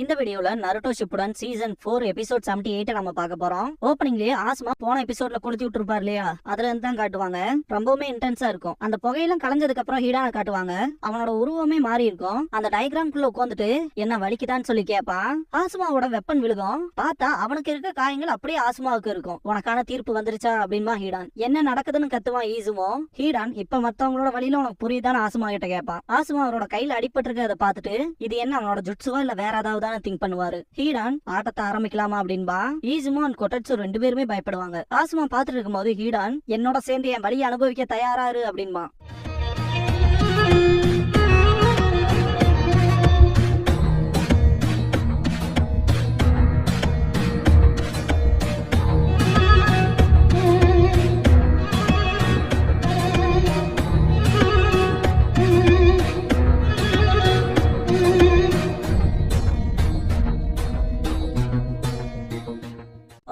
இந்த வீடியோல Naruto Shippuden season 4 episode 78 நம்ம பார்க்க போறோம். ஓப்பனிங்லயே ஆஸ்மா போன எபிசோட்ல கொளுத்தி விட்டுருப்பாரு இல்லையா, அதுல இருந்து தான் காட்டுவாங்க. ரொம்பவுமே இன்டென்ஸா இருக்கும். அந்த புகையெல்லாம் கலைஞ்சதுக்கு அப்புறம் ஹீடான காட்டுவாங்க. அவனோட உருவமே மாறி இருக்கும். அந்த டயக்ராம்குள்ள உட்காந்துட்டு என்ன வலிக்குதான்னு சொல்லி கேட்பான். ஆஸ்மாவோட வெப்பன் விழுகும். பார்த்தா அவனுக்கு இருக்க காயங்கள் அப்படியே ஆஸ்மாவுக்கு இருக்கும். உனக்கான தீர்ப்பு வந்துருச்சா அப்படின்பா ஹீடான். என்ன நடக்குதுன்னு கத்துவான் ஈசுமோ. ஹீடான் இப்ப மத்தவங்களோட வழியில உனக்கு புரியுதான்னு ஆஸ்மா கிட்ட கேட்பான். ஆஸ்மா அவரோட கையில அடிபட்டு இருக்க பார்த்துட்டு இது என்ன அவனோட ஜுட்சுவா இல்ல வேற ஏதாவது திங்க் பண்ணுவாரு. ஹீடான் ஆட்டத்தை ஆரம்பிக்கலாமா அப்படின்பா. ஈசுமோ அண்ட் கொட்டட்சு ரெண்டு பேருமே பயப்படுவாங்க. ஆசுமா பாத்துட்டு இருக்கும்போது ஹீடான் என்னோட சேர்ந்து என் வழியை அனுபவிக்க தயாராரு அப்படின்பா.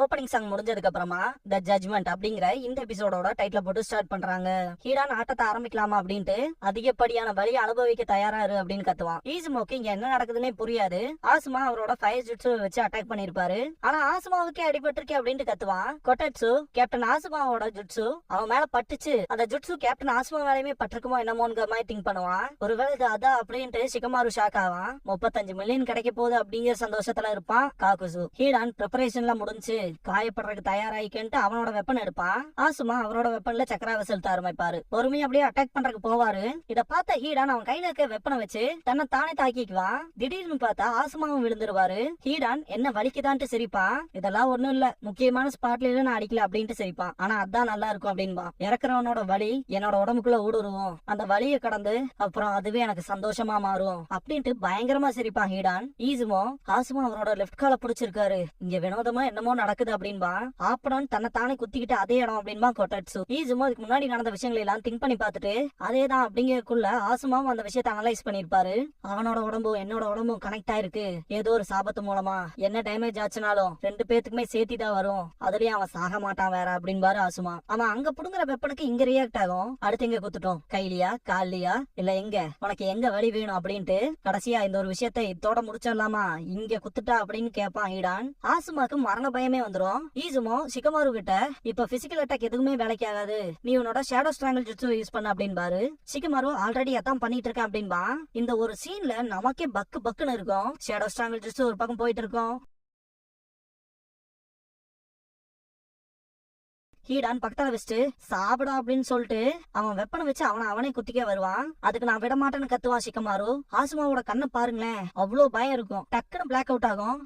ஓப்பனிங் சாங் முடிஞ்சதுக்கு அப்புறமா த ஜட்ஜ்மெண்ட் அப்படிங்கிற இந்த எபிசோடோட டைட்டில போட்டு ஸ்டார்ட் பண்றாங்க. ஹீடான் ஆட்டத்தை ஆரம்பிக்கலாமா அப்படின்ட்டு அதிகப்படியான வலியை அனுபவிக்க தயாராரு அப்படின்னு கத்துவான். ஈசுமோக்கு இங்க என்ன நடக்குதுன்னே புரியாது. ஆசுமா அவரோட ஃபயர் ஜுட்ஸு வச்சு அட்டாக் பண்ணிருப்பாரு. ஆனா ஆசுமாவுக்கே அடிபட்டிருக்கே அப்படின்ட்டு கத்துவான். கொட்டட்சு கேப்டன் ஆசுமாவோட ஜுட்ஸு அவன் மேல பட்டுச்சு. அந்த ஜுட்ஸு கேப்டன் ஆசுமா மேலயுமே பட்டிருக்குமோ என்னமோங்கிற மாதிரி திங்க் பண்ணுவான். ஒருவேளை இது அதான் அப்படின்ட்டு ஷிகமாரு ஷாக் ஆவான். 35 மில்லியன் கிடைக்க போகுது அப்படிங்கிற சந்தோஷத்துல இருப்பான் காகுசு. ஹீடான் ப்ரிப்பரேஷன்ல முடிஞ்சு காயப்படுறதுக்கு தயாராயிக்கிட்டு அவனோட வெப்பன் எடுப்பான். ஆசுமா அவரோட வெப்பன்ல சக்கராவை செலுத்த ஆரம்பிப்பாரு. பொறுமையா அப்படியே அட்டாக் பண்றதுக்கு போவாரு. இத பார்த்த ஹீடான் அவன் கையில இருக்க வெப்பனை வச்சு தன்னை தானே தாக்கிக்குவான். திடீர்னு பார்த்தா ஆசுமாவும் விழுந்துருவாரு. ஹீடான் என்ன வலிக்குதான்ட்டு சிரிப்பான். இதெல்லாம் ஒண்ணும் இல்ல, முக்கியமான ஸ்பாட்ல நான் அடிக்கல அப்படின்ட்டு சிரிப்பான். ஆனா அதான் நல்லா இருக்கும் அப்படின்பா. இறக்குறவனோட வலி என்னோட உடம்புக்குள்ள ஊடுருவும். அந்த வலியை கடந்து அப்புறம் அதுவே எனக்கு சந்தோஷமா மாறும் அப்படின்ட்டு பயங்கரமா சிரிப்பான் ஹீடான். ஈசுமோ ஆசுமா அவரோட லெப்ட் கால பிடிச்சிருக்காரு. இங்க வினோதமா என்னமோ நடக்குது அப்படின்பா. ஆப்படான் தன்னை தானே குத்திக்கிட்டு அதே இடம் அப்படின்பா கொட்டட்சு. ஈசுமோ இதுக்கு முன்னாடி நடந்த விஷயங்களை எல்லாம் திங்க் பண்ணி பார்த்துட்டு அதேதான் அப்படிங்கறதுக்குள்ள ஆசுமாவும் அந்த விஷயத்தை அனலைஸ் பண்ணிருப்பாரு. அவனோட உடம்பும் என்னோட உடம்பும் கனெக்ட் ஆயிருக்கு. ஏதோ ஒரு சாபத்து மூலமா என்ன டேமேஜ் ஆச்சுனாலும் ரெண்டு பேத்துக்குமே சேர்த்தி தான் வரும். அதுலயும் அவன் சாக மாட்டான் வேற அப்படின்பாரு ஆசுமா. அவன் அங்க புடுங்குற வெப்பனுக்கு இங்க ரியாக்ட் ஆகும். அடுத்து எங்க குத்துட்டோம், கைலியா காலியா இல்ல எங்க, உனக்கு எங்க வழி வேணும் அப்படின்ட்டு கடைசியா இந்த ஒரு விஷயத்தை இதோட முடிச்சிடலாமா, இங்க குத்துட்டா அப்படின்னு கேட்பான் ஹீடான். ஆசுமாக்கு மரண பயமே வந்துரும். ஈசுமோ ஷிகமாரு கிட்ட இப்ப பிசிக்கல் அட்டாக் எதுவுமே வேலைக்கு ஆகாது, நீ உன்னோட ஷேடோ ஸ்ட்ராங்கிள் ஜுட்ஸு யூஸ் பண்ண அப்படின்பாரு. ஷிகமாரு ஆல்ரெடி அதான் பண்ணிட்டு இருக்கேன் அப்படின்பா. இந்த ஒரு சீன்ல நமக்கே பக்கு பக்குன்னு இருக்கும். ஷேடோ ஸ்ட்ராங்கிள் ஜுட்ஸு ஒரு பக்கம் போயிட்டு இருக்கும். ஹீடான் பக்கத்துல வச்சுட்டு சாப்பிடா அப்படின்னு சொல்லிட்டு அவன் வெப்பனை வச்சு அவனே குத்திக்க வருவான். அதுக்கு நான் விட மாட்டேன்னு கத்துவான் ஷிகமாரு. ஆசுமாவோட கண்ணை பாருங்களேன், அவ்வளவு பயம் இருக்கும். டக்குன்னு பிளாக் அவுட் ஆகும்.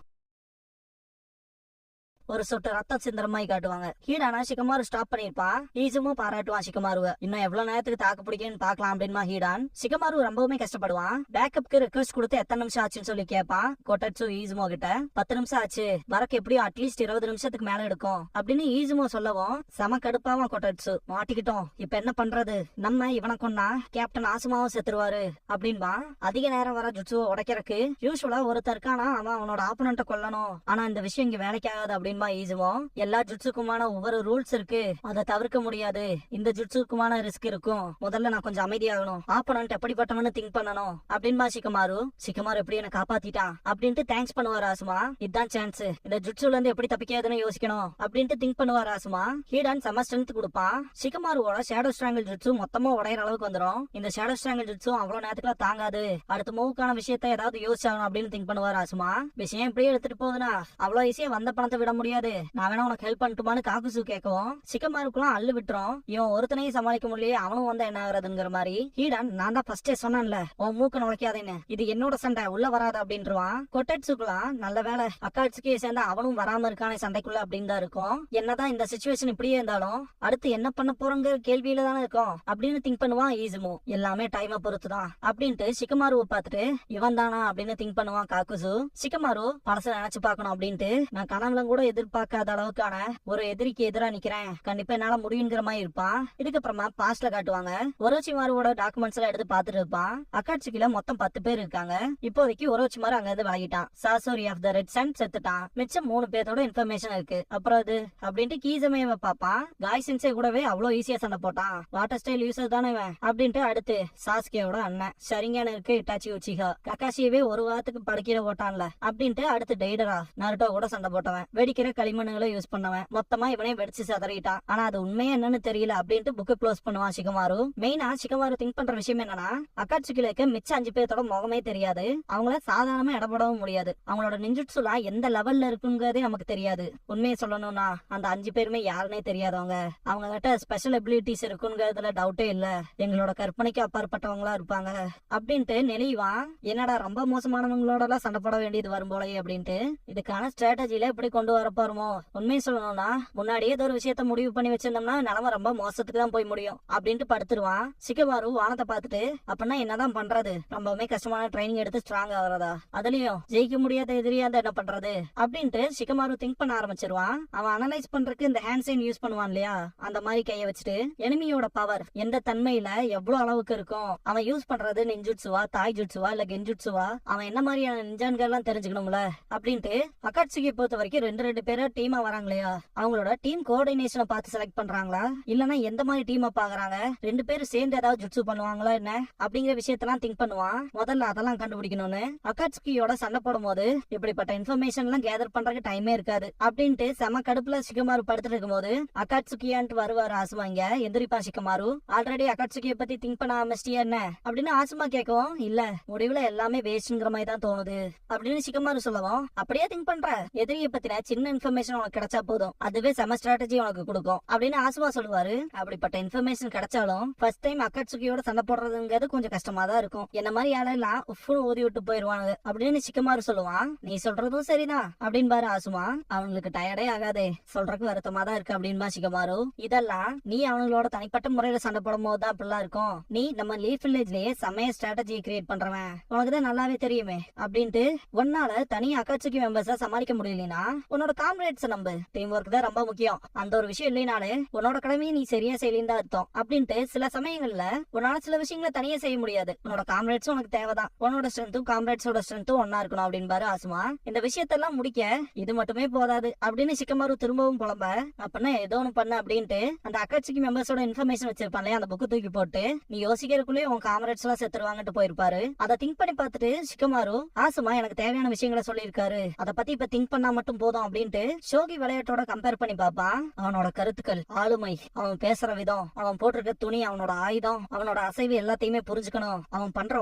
ஒரு சொட்டு ரத்தம் சிந்துற மாதிரி காட்டுவாங்க. ஹீடானா ஷிகமாரு ஸ்டாப் பண்ணிருப்பான். ஈசுமும் பாராட்டுவான் ஷிகமாருவ. இன்னும் எவ்வளவு நேரத்துக்கு தாக்கு பிடிக்குன்னு பாக்கலாம் அப்படின்மா ஹீடான். ஷிகமாரு ரொம்பவுமே கஷ்டப்படுவான். பேக்கப்க்கு ரிக்வெஸ்ட் கொடுத்து எத்தனை நிமிஷம் ஆச்சுன்னு சொல்லி கேட்பான் கொட்டட்சு ஈசுமோ கிட்ட. 10 நிமிஷம் ஆச்சு, வரக்கு எப்படியும் அட்லீஸ்ட் 20 நிமிஷத்துக்கு மேல எடுக்கும் அப்படின்னு ஈசுமோ சொல்லவும் செம கடுப்பாவான் கொட்டட்சு. மாட்டிக்கிட்டோம், இப்ப என்ன பண்றது, நம்ம இவனை கொன்னா கேப்டன் ஆசுமாவும் செத்துருவாரு அப்படின்பா. அதிக நேரம் வர ஜுட்சுவை உடைக்கிறதுக்கு யூஸ்வலா ஒருத்தர் இருக்கானா அவன் அவனோட ஆப்பனண்ட்டை கொல்லணும். ஆனா இந்த விஷயம் இங்க வேலைக்கு ஆகாது அப்படின்னு ஈசுமோ. எல்லா ஜுட்சுக்குமான ஒவ்வொரு ரூல்ஸ் இருக்கு, அதை தவிர்க்க முடியாது. இந்த ஜுட்சுக்குமான ரிஸ்க் இருக்கும். முதல்ல நான் கொஞ்சம் அமைதியாகணும், ஆப்பனண்ட் எப்படிப்பட்டவன்னு திங்க் பண்ணணும் அப்படின்பா ஷிகமாரு. ஷிகமாரு எப்படி என்ன காப்பாத்திட்டான் அப்படின்ட்டு தேங்க்ஸ் பண்ணுவார் ஆசுமா. இதான் சான்ஸ், இந்த ஜுட்சுல இருந்து எப்படி தப்பிக்காதுன்னு யோசிக்கணும் அப்படின்ட்டு திங்க் பண்ணுவார் ஆசுமா. ஹீடான் செம ஸ்ட்ரென்த் கொடுப்பான். ஷிகமாருவோட ஷேடோ ஸ்ட்ராங்கிள் ஜுட்சு மொத்தமா உடையிற அளவுக்கு வந்துடும். இந்த ஷேடோ ஸ்ட்ராங்கிள் ஜுட்சு அவ்வளவு நேரத்துக்குள்ள தாங்காது. அடுத்த மூவுக்கான விஷயத்த ஏதாவது யோசிச்சாகணும் அப்படின்னு திங்க் பண்ணுவார் ஆசுமா. விஷயம் எப்படியே எடுத்துட்டு போகுதுன்னா அவ்வளவு ஈஸியா வந்த பணத்தை விட முடியாது, நான் வேணா உனக்கு ஹெல்ப் பண்ணட்டுமான்னு காகுசு கேட்கவும் ஷிகமாருக்குலாம் அள்ளு விட்டுரும். இவன் ஒருத்தனையும் சமாளிக்க முடியல, அவனும் வந்தா என்ன ஆகுறதுங்கிற மாதிரி. ஹீடான் நான் தான் ஃபர்ஸ்டே சொன்னேன்ல உன் மூக்க நுழைக்காதேன்னு, இது என்னோட சண்டை உள்ள வராது அப்படின்றான். கொட்டட்சுக்குலாம் நல்ல வேலை அக்காட்சிக்கு சேர்ந்தா அவனும் வராம இருக்கானே சண்டைக்குள்ள அப்படின்னு தான் இருக்கும். என்னதான் இந்த சிச்சுவேஷன் இப்படியே இருந்தாலும் அடுத்து என்ன பண்ண போறோங்கிற கேள்வியில தானே இருக்கும் அப்படின்னு திங்க் பண்ணுவான் ஈசுமோ. எல்லாமே டைமை பொறுத்துதான் அப்படின்ட்டு ஷிகமாருவை பார்த்துட்டு இவன் தானா அப்படின்னு திங்க் பண்ணுவான் காகுசு. ஷிகமாரு பழச நினைச்சு பார்க்கணும் அப்படின்ட்டு நான் கனவுல கூட எதிர்பார்க்காத அளவுக்கான ஒரு எதிரிக்கு எதிரா நிக்கிறேன், கண்டிப்பா என்னால முடியுங்கிற மாதிரி இருப்பான். இதுக்கப்புறமா பாஸ்ட்ல காட்டுவாங்க. ஒரோச்சிமாரோட டாக்குமெண்ட்ஸ் எல்லாம் எடுத்து பாத்துட்டு இருப்பான். அக்காட்சிக்குல மொத்தம் 10 பேர் இருக்காங்க. இப்போதைக்கு ஒரோச்சிமாரு அங்க இருந்து விலகிட்டான். சாசோரி ஆஃப் த ரெட் சன் செத்துட்டான். மிச்சம் 3 பேரோட இன்ஃபர்மேஷன் இருக்கு. அப்புறம் அது அப்படின்ட்டு கீசமேவை பாப்பான். காய் சென்சே கூடவே அவ்வளவு ஈஸியா சண்டை போட்டான். வாட்டர் ஸ்டைல் யூசர் தானே இவன் அப்படின்ட்டு அடுத்து சாஸ்கேயோட அண்ணன் சரிங்கன்னு இருக்கு இட்டாச்சி உச்சிகா. கக்காஷியவே ஒரு வாரத்துக்கு படுக்கையில ஓட்டான்ல அப்படின்ட்டு அடுத்து டெய்டரா நருட்டோ கூட சண்டை போட்டவன். வெடிக்கிற களிமண்ணுகளை யூஸ் பண்ணவன். மொத்தமா இவனே வெடிச்சு சதறிட்டான். ஆனா அது உண்மையா என்னன்னு தெரியல அப்படின்ட்டு புக்கு க்ளோஸ் பண்ணுவான் ஷிகமாரு. மெயினா ஷிகமாரு திங்க் பண்ற விஷயம் என்னன்னா, அக்காட்சுகில இருக்க மிச்ச 5 பேர்த்தோட முகமே தெரியாது. அவங்கள சாதாரணமா இடப்படவும் முடியாது. அவங்களோட நிஞ்சுட்சுலாம் எந்த லெவல்ல இருக்குங்கிறதே நமக்கு தெரியாது. உண்மையை சொல்லணும்னா அந்த 5 பேருமே யாருன்னே தெரியாதவங்க. அவங்க கிட்ட ஸ்பெஷல் எபிலிட்டிஸ் இருக்குங்கிறதுல டவுட்டே இல்ல. எங்களோட கற்பனைக்கு அப்பாற்பட்டவங்களா இருப்பாங்க அப்படின்ட்டு நெளிவான். என்னடா ரொம்ப மோசமானவங்களோட எல்லாம் சண்டை போட வேண்டியது வரும் போலயே அப்படின்ட்டு. இதுக்கான ஸ்ட்ராட்டஜில எப்படி கொண்டு வரப்போறோமோ. உண்மையை சொல்லணும்னா முன்னாடியே ஏதோ ஒரு விஷயத்த முடிவு பண்ணி வச்சிருந்தோம்னா நிலைமை ரொம்ப மோசத்துக்கு தான் போய் முடியும் அப்படின்ட்டு படுத்துருவான். ஷிகமாரு வானத்தை பார்த்துட்டு அப்படின்னா என்னதான் பண்றது, ரொம்பவுமே கஷ்டமான ட்ரைனிங் எடுத்து ஸ்ட்ராங் ஆகுறதா, அதுலயும் ஜெயிக்க முடியாத எதிரியா என்ன பண்றது அப்படின்ட்டு ஷிகமாரு திங்க் பண்ண ஆரம்பிச்சிருவான். அவன் அனலைஸ் பண்றதுக்கு இந்த ஹேண்ட் சைன் யூஸ் பண்ணுவான் இல்லையா, அந்த மாதிரி கைய வச்சுட்டு எனிமியோட பவர் எந்த தன்மையில எவ்வளவு அளவுக்கு இருக்கும், அவன் யூஸ் பண்றது நிஞ்சுட்சுவா தாய் ஜுட்சுவா இல்ல கென்ஜுட்சுவா, அவன் என்ன மாதிரியான நிஞ்சான்கள் எல்லாம் தெரிஞ்சுக்கணும்ல அப்படின்ட்டு. அக்காட்சுகியை பொறுத்த வரைக்கும் 2 பேரை டீமா வராங்க இல்லையா, அவங்களோட டீம் கோஆர்டினேஷனை பார்த்து செலக்ட் பண்றாங்களா இல்லனா எந்த மாதிரி டீமா பாக்குறாங்க, 2 பேரும் சேர்ந்து ஏதாவது ஜுட்சு பண்ணுவாங்களா என்ன அப்படிங்கிற விஷயத்தெல்லாம் திங்க் பண்ணுவான். முதல்ல அதெல்லாம் கண்டுபிடிக்கணும்னு. அக்காட்சுகியோட சண்டை போடும் போது இப்படிப்பட்ட இன்ஃபர்மேஷன் எல்லாம் கேதர் பண்றதுக்கு டைமே இருக்காது அப்படின்ட்டு செம கடுப்புல ஷிகமாரு படுத்துட்டு இருக்கும் போது அக்காட்சுகியான்ட்டு வருவாரு ஆசுமா. இங்க எந்திரிப்பா ஷிகமாரு. ஆல்ரெடி அக்காட்சுகியை பத்தி திங்க் பண்ண ஆரம்பிச்சிட்டியா என்ன அப்படின்னு ஆசுமா கேட்கவும், இல்ல முடிவுல எல்லாமே வேஸ்ட்ங்கிற மாதிரி தான் தோணுது அப்படின்னு ஷிகமாரு சொல்லவும், அப்படியே திங்க் பண்ற, எதிரியை பத்தின சின்ன இன்ஃபர்மேஷன் உனக்கு கிடைச்சா போதும், அதுவே செம ஸ்ட்ராட்டஜி உனக்கு கொடுக்கும் அப்படின்னு ஆசுமா சொல்லுவாரு. அப்படிப்பட்ட இன்ஃபர்மேஷன் கிடைச்சாலும் ஃபர்ஸ்ட் டைம் அக்காட்சுகியோட சண்டை போடுறதுங்கிறது கொஞ்சம் கஷ்டமா தான் இருக்கும். என்ன மாதிரி ஆளெல்லாம் உஃப்னு ஊதி விட்டு போயிருவாங்க அப்படின்னு ஷிகமாரு சொல்லுவான். நீ சொல்றதும் சரிதான் அப்படின்னு பாரு ஆசுமா. அவங்களுக்கு டயர்டே ஆகாதே, சொல்றதுக்கு வருத்தமா தான் இருக்கு அப்படின்னு ஷிகமாரு. இதெல்லாம் நீ அவங்களோட தனிப்பட்ட முறையில சண்டை போடும் போது தான் அப்படிலாம் இருக்கும். நீ நம்ம லீஃப் வில்லேஜ்லயே செமைய ஸ்ட்ராட்டஜி கிரியேட் பண்றவன், உனக்குதான் நல்லாவே தெரியுமே அப்படின்ட்டு. உன்னால தனி அக்காட்சுகி மெம்பர்ஸ சமாளிக்க முடியலனா உன்னோட காம்ரேட்ஸ் நம்பு, டீம் ஒர்க் தான் ரொம்ப முக்கியம். அந்த ஒரு விஷயம் இல்லைனாலே உன்னோட கடமையை நீ சரியா செய்யலன்னு தான் அர்த்தம் அப்படின்ட்டு. சில சமயங்கள்ல உன்னால சில விஷயங்களை தனியா செய்ய முடியாது, உன்னோட காம்ரேட்ஸும் உனக்கு தேவைதான். உன்னோட ஸ்ட்ரென்த்தும் காம்ரேட்ஸோட ஸ்ட்ரென்த்தும் ஒன்னா இருக்கணும் அப்படின்னு பாரு ஆசுமா. இந்த விஷயத்தெல்லாம் முடிக்க இது மட்டுமே போதாது அப்படின்னு ஷிகமாரு திரும்பவும் புலம்ப. அப்படின்னா ஏதோ ஒண்ணு பண்ண அப்படின்ட்டு அந்த அக்காட்சுகி மெம்பர்ஸோட இன்ஃபர்மேஷன் வச்சிருப்பான் அந்த புக்கு தூக்கி போட்டு, நீ யோசிக்கிறதுக்குள்ளே உன் காம்ரேட்ஸ் எல்லாம் செத்துருவாங்கட்டு போயிருப்பாரு. அதை திங்க் பண்ணி பார்த்துட்டு ஷிகமாரு, ஆசுமா எனக்கு தேவையான விஷயங்களை சொல்லியிருக்காரு, அதை பத்தி இப்ப திங்க் பண்ணா மட்டும் போதும் அப்படின்ட்டு ஷோகி விளையாட்டோட கம்பேர் பண்ணி பாப்பான். அவனோட கருத்துக்கள், ஆளுமை, அவன் பேசுற விதம், அவன் போட்டிருக்க துணி, அவனோட ஆயுதம், அவனோட அசைவு எல்லாத்தையுமே புரிஞ்சுக்கணும். அவன் பண்ற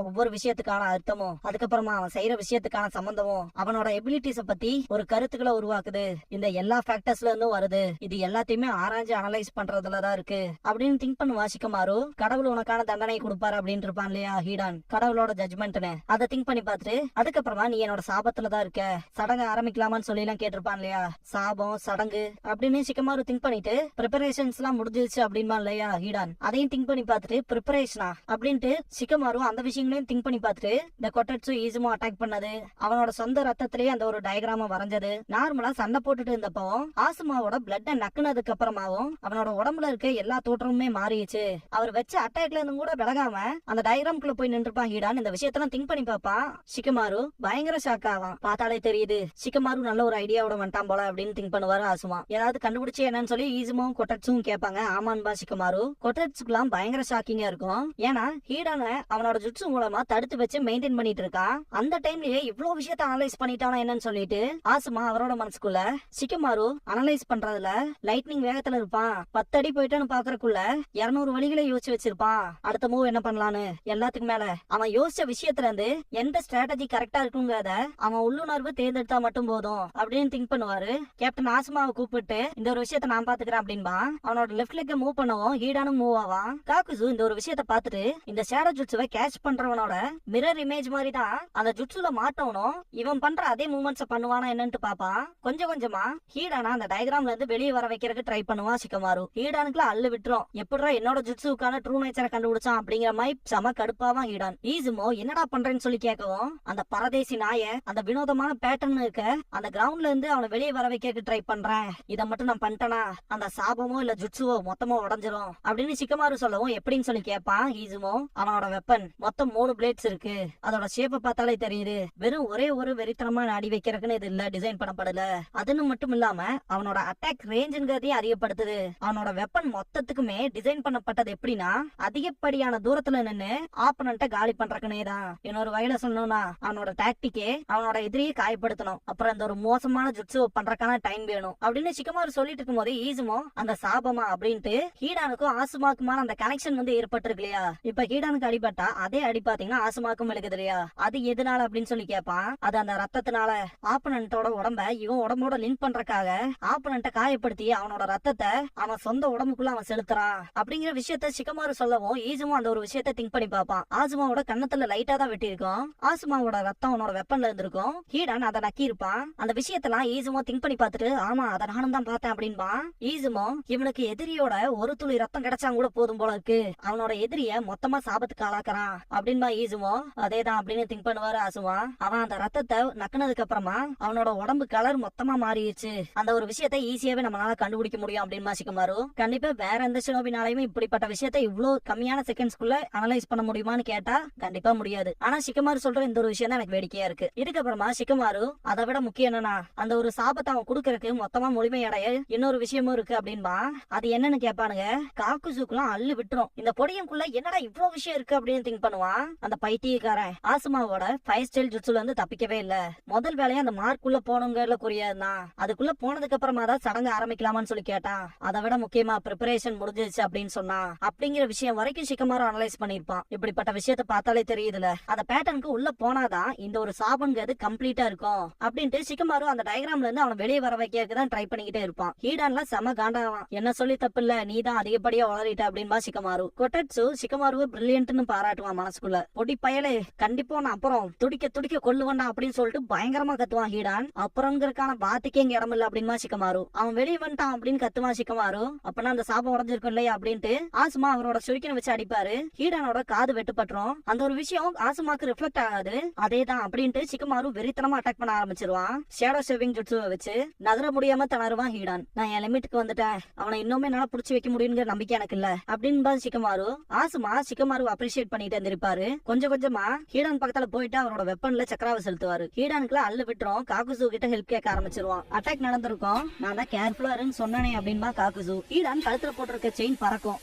ஒவ்வொரு விஷயத்துக்கான அர்த்தமும் அதுக்கப்புறமா அவன் செய்யற விஷயத்துக்கான சம்பந்தமும் அவனோட எபிலிட்டிஸ பத்தி ஒரு கருத்துக்களை உருவாக்குது. இந்த எல்லா ஃபேக்டர்ஸ்ல இருந்தும் வருது. இது எல்லாத்தையுமே ஆராய்ஞ்சு அனலைஸ் பண்றதுலதான் இருக்கு அப்படின்னு திங்க் பண்ணுவா ஷிகமாரு. கடவுள் உனக்கான தண்டனை கொடுப்பாரு அப்படின்னு இருப்பான் இல்லையா ஹீடான், கடவுளோட ஜட்மெண்ட்னு. அதை திங்க் பண்ணி பார்த்துட்டு அதுக்கப்புறமா நீ என்னோட சாபத்துலதான் இருக்க, சடங்கு ஆரம்பிக்கலாமான்னு சொல்லி எல்லாம் கேட்டிருப்பான் இல்லையா, சாபம் சடங்கு அப்படின்னு ஷிகமாரு திங்க் பண்ணிட்டு ப்ரிப்பரேஷன்ஸ் எல்லாம் முடிஞ்சிருச்சு அப்படின்பா இல்லையா ஹீடான். அதையும் திங்க் பண்ணி பார்த்துட்டு ப்ரிப்பரேஷனா அப்படின்ட்டு ஷிகமாரு அந்த விஷயங்களையும் திங்க் பண்ணி பார்த்துட்டு இந்த கொட்டட்சு ஈசுமோ அட்டாக் பண்ணது, அவனோட சொந்த ரத்தத்திலேயே அந்த ஒரு டயக்ராம வரைஞ்சது, நார்மலா சண்டை போட்டுட்டு இருந்தப்போ ஆசுமாவோட பிளட்ட நக்குனதுக்கு அப்புறமாவும் அவனோட உடம்புல இருக்க எல்லா தோற்றமுமே மாறிடுச்சு. அவர் வச்ச அட்டாக்ல இருந்து கூட விலகாம அந்த டயக்ராம்குள்ள போய் நின்றுப்பான் ஹீடான். இந்த விஷயத்தெல்லாம் திங்க் பண்ணி பாப்பான் ஷிகமாரு. பயங்கர ஷாக் ஆவான். பார்த்தாலே தெரியுது ஷிகமாரு நல்ல ஒரு ஐடியாவோட வந்துட்டான் போல அப்படின்னு திங்க் பண்ணுவாரு ஆசுமா. ஏதாவது கண்டுபிடிச்சு என்னன்னு சொல்லி ஈசுமோ கொட்டட்சும் கேட்பாங்க. ஆமான்பா ஷிகமாரு. கொட்டட்சுக்குலாம் பயங்கர ஷாக்கிங்கா இருக்கும். ஏன்னா ஹீடான அவனோட ஜுட்சு மூலமா தடுத்து வச்சு மெயின்டைன் பண்ணிட்டு இருக்கான். அந்த டைம்லயே இவ்வளவு விஷயத்த அனலைஸ் பண்ணிட்டானா என்னன்னு சொல்லிட்டு ஆசுமா அவரோட மனசுக்குள்ள ஷிகமாரு அனலைஸ் பண்றதுல லைட்னிங் வேகத்துல இருப்பான். 10 அடி போயிட்டான்னு பாக்குறதுக்குள்ள 200 வழிகளை யோசிச்சு வச்சிருப்பான். அடுத்த மூவ் என்ன பண்ணலான்னு. எல்லாத்துக்கும் மேல அவன் யோசிச்ச விஷயத்துல இருந்து எந்த ஸ்ட்ராட்டஜி கரெக்டா இருக்குங்கிறத அவன் உள்ளுணர்வு தேர்ந்தெடுத்தா மட்டும் போதும் அப்படின்னு திங்க் பண்ணுவாரு. கேப்டன் ஆசுமாவை கூப்பிட்டு இந்த ஒரு விஷயத்த நான் பாத்துக்கிறேன் அப்படின்பா. அவனோட லெஃப்ட் லெக்க மூவ் பண்ணவும் ஹீடானும் மூவ் ஆவான். காக்குசு இந்த ஒரு விஷயத்த பாத்துட்டு இந்த ஷேடோ ஜுட்சுவை கேட்ச் பண்றவனோட மிரர் இமேஜ் மாதிரி தான் அந்த ஜுட்சுல மாட்டவனும் இவன் பண்ற அதே மூவ்மெண்ட்ஸ் பண்ணுவானா என்னன்னு பாப்பான். கொஞ்சம் கொஞ்சமா ஹீடானா அந்த டயக்ராம்ல இருந்து வெளியே வர வைக்கிறதுக்கு ட்ரை பண்ணுவான் ஷிகமாரு. ஹீடானுக்குள்ள அள்ளு விட்டுரும். எப்படா என்னோட ஜுட்சுக்கான ட்ரூ நேச்சரை கண்டுபிடிச்சான் அப்படிங்கிற மாதிரி செம கடுப்பாவான் ஹீடான். ஈசுமோ என்னடா பண்றேன்னு சொல்லி கேட்கவும் அந்த பரதேசி நாய அந்த வினோதமான பேட்டர்ன் இருக்க அந்த கிரவுண்ட்ல இருந்து அவனை வெளியே வெளியே வர வைக்க ட்ரை பண்றேன், இதை மட்டும் நான் பண்ணிட்டேனா அந்த சாபமோ இல்ல ஜுட்சுவோ மொத்தமா உடஞ்சிரும் அப்படின்னு சிக்கமாரு சொல்லவும் எப்படின்னு சொல்லி கேட்பான் ஈசுமோ. அவனோட வெப்பன் மொத்தம் 3 பிளேட்ஸ் இருக்கு, அதோட ஷேப்பை பார்த்தாலே தெரியுது, வெறும் ஒரே ஒரு வெறித்தனமா அடி வைக்கிறதுக்குன்னு இது இல்ல, டிசைன் பண்ணப்படல. அதுன்னு மட்டும் இல்லாம அவனோட அட்டாக் ரேஞ்சுங்கிறதையும் அதிகப்படுத்துது. அவனோட வெப்பன் மொத்தத்துக்குமே டிசைன் பண்ணப்பட்டது எப்படின்னா அதிகப்படியான தூரத்துல நின்னு ஆப்பனண்ட காலி பண்றதுக்குனே தான். இன்னொரு வகையில சொல்லணும்னா அவனோட டாக்டிக்கே அவனோட எதிரியை காயப்படுத்தணும், அப்புறம் அந்த ஒரு மோசமான ஜுட்சுவை பண்றதுக்கான டைம் வேணும் அப்படின்னு சிக்கமாரு சொல்லிட்டு இருக்கும் போது ஈசுமோ அந்த சாபமா அப்படின்ட்டு ஹீடானுக்கும் ஆசுமாக்குமான அந்த கனெக்ஷன் வந்து ஏற்பட்டிருக்கு இல்லையா. இப்ப ஹீடானுக்கு அடிபட்டா அதே அடி பாத்தீங்கன்னா ஆசுமாக்கும் இருக்குது இல்லையா. அது எதனால அப்படின்னு சொல்லி கேட்பான். அது அந்த ரத்தத்தினால ஆப்பனண்டோட உடம்ப இவன் உடம்போட லிங்க் பண்றதுக்காக ஆப்பனண்ட காயப்படுத்தி அவனோட ரத்தத்தை அவன் சொந்த உடம்புக்குள்ள அவன் செலுத்துறான் அப்படிங்கிற விஷயத்த சிக்கமாரு சொல்லவும் ஈசுமோ அந்த ஒரு விஷயத்த திங்க் பண்ணி பார்ப்பான். ஆசுமாவோட கண்ணத்துல லைட்டா தான் வெட்டி இருக்கும், ஆசுமாவோட ரத்தம் அவனோட வெப்பன்ல இருந்திருக்கும், ஹீடான் அதை நக்கி இருப்பான். அந்த விஷயத்தெல்லாம் ஈசுமோ திங்க் பண்ணி பார்த்துட்டு ஆமா அதை நானும் தான் பார்த்தேன் அப்படின்பான். ஈசுமோ இவனுக்கு எதிரியோட ஒரு துளி ரத்தம் கிடைச்சா கூட போதும் போல இருக்கு, அவனோட எதிரிய மொத்தமா சாபத்துக்கு ஆளாக்குறான் அப்படின்பா ஈசுமோ. அதேதான் அப்படின்னு திங்க் பண்ணுவாரு ஆசுமா. அவன் அந்த ரத்தத்தை நக்குனதுக்கு அப்புறமா அவனோட உடம்பு கலர் மொத்தமா மாறிடுச்சு, அந்த ஒரு விஷயத்தை ஈஸியாவே நம்மளால கண்டுபிடிக்க முடியும் அப்படின்னு சிக்கமாரு. கண்டிப்பா வேற எந்த ஷினோபினாலையும் இப்படிப்பட்ட விஷயத்தை இவ்வளவு கம்மியான செகண்ட்ஸ்குள்ள அனலைஸ் பண்ண முடியுமான்னு கேட்டா கண்டிப்பா முடியாது. ஆனா சிக்கமாரு சொல்ற இந்த ஒரு விஷயம் தான் எனக்கு வேடிக்கையா இருக்கு. இதுக்கப்புறமா சிக்கமாரு அதை விட முக்கியம் என்னன்னா அந்த ஒரு சாபத்தை அவன் குடுக்கறதுக்கு மொத்தமா முழுமையடைய இன்னொரு விஷயமும் இருக்கு அப்படின்பா. அது என்னன்னு கேட்பானுங்க. காக்குசுக்குலாம் அள்ளு விட்டுரும், இந்த பொடியனுக்குள்ள என்னடா இவ்வளவு விஷயம் இருக்கு அப்படின்னு திங்க் பண்ணுவான். அந்த பைத்தியக்காரன் ஆசுமாவோட 5 ஸ்டைல் ஜுட்சுல இருந்து தப்பிக்கவே இல்ல. முதல் வேலையா அந்த மார்க்குள்ள போனவங்கல குறியாதான், அதுக்குள்ள போனதுக்கு அப்புறமா தான் சடங்கு ஆரம்பிக்கலாமான்னு சொல்லி கேட்டான். அதை விட முக்கியமா ப்ரிப்பரேஷன் முடிஞ்சிருச்சு அப்படின்னு சொன்னா அப்படிங்கிற விஷயம் வரைக்கும் சிக்கமாரு அனலைஸ் பண்ணிருப்பான். இப்படிப்பட்ட விஷயத்த பார்த்தாலே தெரியுதுல, அந்த பேட்டர்னுக்கு உள்ள போனாதான் இந்த ஒரு சாபங்கிறது கம்ப்ளீட்டா இருக்கும் அப்படின்ட்டு சிக்கமாரு அந்த டயக்ராம்ல இருந்து அவனை வெளியே வர வைக்கிறதுக்கு ட்ரை பண்ணிக்கிட்டே இருப்பான். ஹீடான்ல செம காண்டாவான். என்ன சொல்லி தப்பு இல்ல, நீ தான் அதிகப்படியா வளரிட்ட அப்படின்பா சிக்கமாரு. கொட்டட்சு சிக்கமாருவை பிரில்லியன்ட்னு பாராட்டுவான் மனசுக்குள்ள. பொடி பயலே கண்டிப்பா நான் அப்புறம் துடிக்க துடிக்க கொல்லுவண்டா அப்படின்னு சொல்லிட்டு பயங்கரமா கத்துவான் ஹீடான். அப்புறம்ங்கிறதுக்கான பாத்துக்கே இங்க இடம் இல்ல அப்படின்பா சிக்கமாரு. அவன் வெளியே வந்துட்டான் அப்படின்னு கத்துவான் சிக்கமாரு. அப்பனா அந்த சாபம் உடஞ்சிருக்கும் இல்லையா அப்படின்ட்டு ஆசுமா அவரோட சுருக்கின வச்சு அடிப்பாரு. ஹீடானோட காது வெட்டுப்பட்டுரும். அந்த ஒரு விஷயம் ஆசுமாக்கு ரிஃப்ளெக்ட் ஆகாது. அதேதான் அப்படின்ட்டு சிக்கமாரு வெறித்தனமா அட்டாக் பண்ண ஆரம்பிச்சிருவான். ஷேடோ ஷேவிங் ஜுட்சுவை வச்சு நகர முடியாம திணறுவான் ஹீடான். நான் என் லிமிட்டுக்கு வந்துட்டேன், அவனை இன்னுமே என்னால புடிச்சு வைக்க முடியுங்கிற நம்பிக்கை எனக்கு இல்ல அப்படின்னு சிக்கமாரு. ஆசுமா சிக்கமாரு அப்ரிஷியேட் பண்ணிட்டு இருந்திருப்பாரு. கொஞ்சம் கொஞ்சமா ஹீடான் பக்கத்துல போயிட்டு அவரோட வெப்பன்ல சக்கராவை செலுத்துவாரு. ஹீடானுக்குள்ள அள்ளு விட்டுரும். காக்குசு கிட்ட ஹெல்ப் கேட்க ஆரம்பிச்சிருவான். அட்டாக் நடந்திருக்கும், நான் தான் கேர்ஃபுல்லா இருன்னு சொன்னேனே அப்படின்பா காக்குசு. ஹீடான் கழுத்துல போட்டிருக்க செயின் பறக்கும்.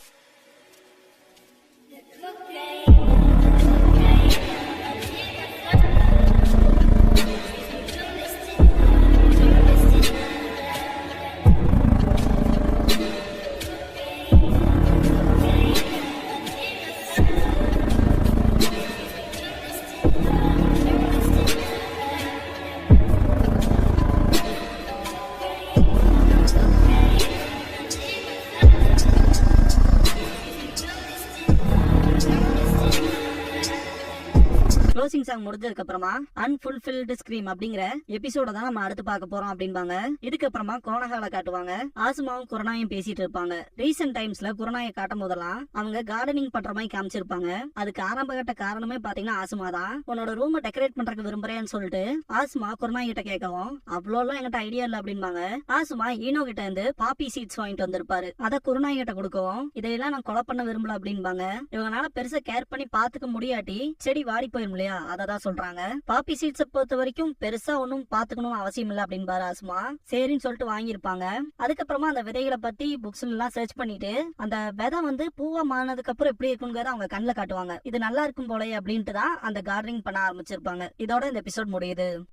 க்ளோசிங் சாங் முடிஞ்சதுக்கு அப்புறமா அன்ஃபுல்ஃபில்டு ஸ்கிரீம் அப்படிங்கிற எபிசோட தான் நம்ம அடுத்து பார்க்க போறோம் அப்படின்பாங்க. இதுக்கப்புறமா கோனஹால காட்டுவாங்க. ஆசுமாவும் குரணாயும் பேசிட்டு இருப்பாங்க. ரீசெண்ட் டைம்ஸ்ல குரணாயை காட்டும் போதெல்லாம் அவங்க கார்டனிங் பண்ற மாதிரி காமிச்சிருப்பாங்க. அதுக்கு ஆரம்ப கட்ட காரணமே பாத்தீங்கன்னா ஆசுமா தான். உன்னோட ரூம் டெக்கரேட் பண்றதுக்கு விரும்புறேன்னு சொல்லிட்டு ஆசுமா குரணா கிட்ட கேட்கவும் அவ்வளோலாம் என்கிட்ட ஐடியா இல்ல அப்படின்பாங்க. ஆசுமா ஈனோ கிட்ட இருந்து பாப்பி சீட்ஸ் வாங்கிட்டு வந்திருப்பாரு. அதை குரணா கிட்ட கொடுக்கவும் இதையெல்லாம் நான் கொலை பண்ண விரும்பல அப்படின்பாங்க. இவங்களால பெருசா கேர் பண்ணி பாத்துக்க முடியாட்டி செடி வாடி போயிரும் இல்லையா, அததான் சொல்றாங்க. பாப்பி சீட்ஸை பொறுத்த வரைக்கும் பெருசா ஒன்னும் பாத்துக்கணும் அவசியம் இல்ல அப்படின்பாரு ஆசுமா. சரின்னு சொல்லிட்டு வாங்கியிருப்பாங்க. அதுக்கப்புறமா அந்த விதைகளை பத்தி புக்ஸ் எல்லாம் சர்ச் பண்ணிட்டு அந்த விதை வந்து பூவா மாறினதுக்கு அப்புறம் எப்படி இருக்குங்கிறத அவங்க கண்ணுல காட்டுவாங்க. இது நல்லா இருக்கும் போலயே அப்படின்ட்டு தான் அந்த கார்டனிங் பண்ண ஆரம்பிச்சிருப்பாங்க. இதோட இந்த எபிசோட் முடியுது.